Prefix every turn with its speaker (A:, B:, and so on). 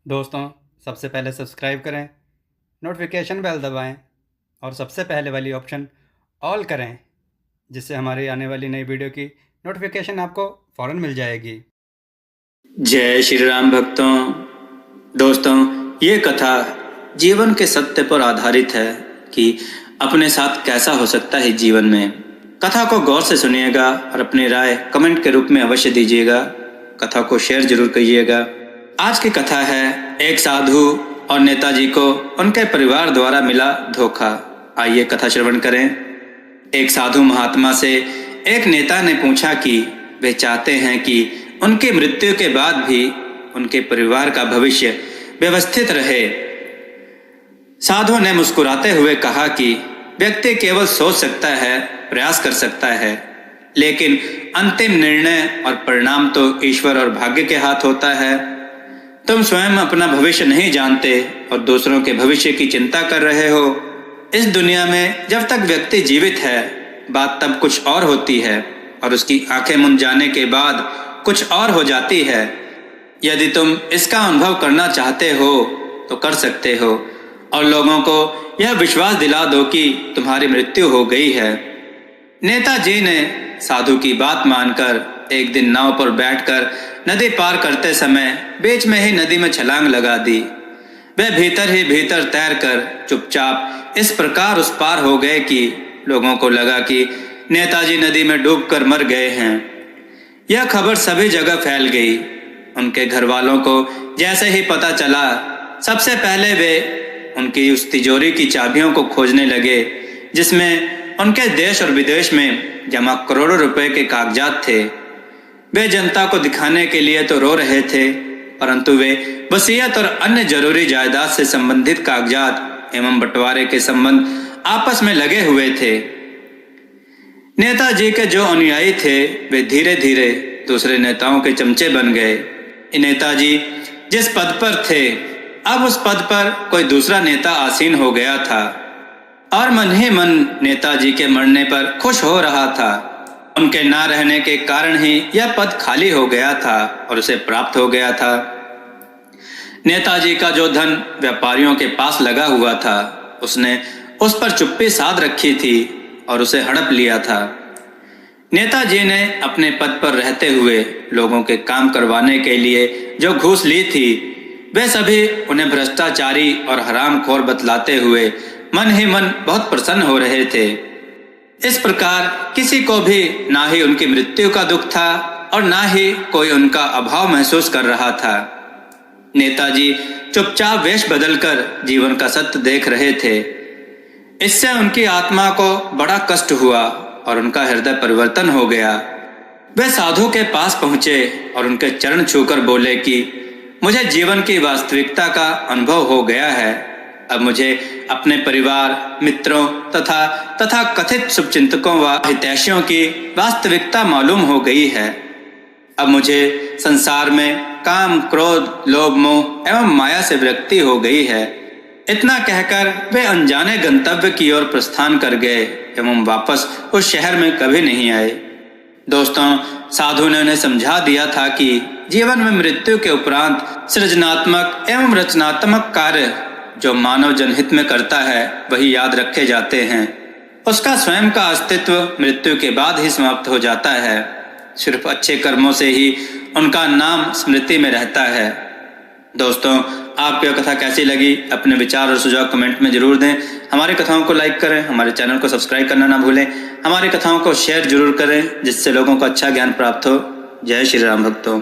A: दोस्तों, सबसे पहले सब्सक्राइब करें, नोटिफिकेशन बेल दबाएं और सबसे पहले वाली ऑप्शन ऑल करें, जिससे हमारी आने वाली नई वीडियो की नोटिफिकेशन आपको फ़ौरन मिल जाएगी।
B: जय श्री राम भक्तों। दोस्तों, ये कथा जीवन के सत्य पर आधारित है कि अपने साथ कैसा हो सकता है जीवन में। कथा को गौर से सुनिएगा और अपनी राय कमेंट के रूप में अवश्य दीजिएगा। कथा को शेयर जरूर करिएगा। आज की कथा है एक साधु और नेताजी को उनके परिवार द्वारा मिला धोखा। आइए कथा श्रवण करें। एक साधु महात्मा से एक नेता ने पूछा कि वे चाहते हैं कि उनकी मृत्यु के बाद भी उनके परिवार का भविष्य व्यवस्थित रहे। साधु ने मुस्कुराते हुए कहा कि व्यक्ति केवल सोच सकता है, प्रयास कर सकता है, लेकिन अंतिम निर्णय और परिणाम तो ईश्वर और भाग्य के हाथ होता है। तुम स्वयं अपना भविष्य नहीं जानते और दूसरों के भविष्य की चिंता कर रहे हो। इस दुनिया में जब तक व्यक्ति जीवित है, बात तब कुछ और होती है और उसकी आंखें मुंद जाने के बाद कुछ और हो जाती है। यदि तुम इसका अनुभव करना चाहते हो तो कर सकते हो और लोगों को यह विश्वास दिला दो कि तुम्हारी मृत्यु हो गई है। नेताजी ने साधु की बात मानकर एक दिन नाव पर बैठकर नदी पार करते समय बीच में ही नदी में छलांग लगा दी। वे भीतर ही भीतर तैरकर चुपचाप इस प्रकार उस पार हो गए कि लोगों को लगा कि नेताजी नदी में डूबकर मर गए हैं। यह खबर सभी जगह फैल गई। उनके घर वालों को जैसे ही पता चला, सबसे पहले वे उनकी उस तिजोरी की चाबियों को खोजने लगे जिसमें उनके देश और विदेश में जमा करोड़ों रुपए के कागजात थे। वे जनता को दिखाने के लिए तो रो रहे थे, परंतु वे वसीयत और अन्य जरूरी जायदाद से संबंधित कागजात एवं बंटवारे के संबंध आपस में लगे हुए थे। नेताजी के जो अनुयायी थे वे धीरे धीरे दूसरे नेताओं के चमचे बन गए। नेताजी जिस पद पर थे, अब उस पद पर कोई दूसरा नेता आसीन हो गया था और मन ही मन नेताजी के मरने पर खुश हो रहा था। उनके ना रहने के कारण ही यह पद खाली हो गया था और उसे प्राप्त हो गया था। नेताजी का जो धन व्यापारियों के पास लगा हुआ था, उसने उस पर चुप्पी साध रखी थी और उसे हड़प लिया था। नेताजी ने अपने पद पर रहते हुए लोगों के काम करवाने के लिए जो घूस ली थी, वे सभी उन्हें भ्रष्टाचारी और हरामखोर बतलाते हुए मन ही मन बहुत प्रसन्न हो रहे थे। इस प्रकार किसी को भी ना ही उनकी मृत्यु का दुख था और ना ही कोई उनका अभाव महसूस कर रहा था। नेताजी चुपचाप वेश बदलकर जीवन का सत्य देख रहे थे। इससे उनकी आत्मा को बड़ा कष्ट हुआ और उनका हृदय परिवर्तन हो गया। वे साधु के पास पहुंचे और उनके चरण छूकर बोले कि मुझे जीवन की वास्तविकता का अनुभव हो गया है। अब मुझे अपने परिवार, मित्रों तथा कथित शुभचिंतकों व हितैषियों की वास्तविकता मालूम हो गई है। अब मुझे संसार में काम, क्रोध, लोभ, मोह एवं माया से विरक्ति हो गई है। इतना कहकर वे अनजाने गंतव्य की ओर प्रस्थान कर गए एवं वापस उस शहर में कभी नहीं आए। दोस्तों, साधु ने उन्हें समझा दिया था कि जीवन में मृत्यु के उपरांत सृजनात्मक एवं रचनात्मक कार्य जो मानव जनहित में करता है वही याद रखे जाते हैं। उसका स्वयं का अस्तित्व मृत्यु के बाद ही समाप्त हो जाता है। सिर्फ अच्छे कर्मों से ही उनका नाम स्मृति में रहता है। दोस्तों, आपको यह कथा कैसी लगी? अपने विचार और सुझाव कमेंट में जरूर दें। हमारी कथाओं को लाइक करें, हमारे चैनल को सब्सक्राइब करना ना भूलें। हमारी कथाओं को शेयर जरूर करें जिससे लोगों को अच्छा ज्ञान प्राप्त हो। जय श्री राम भक्तों।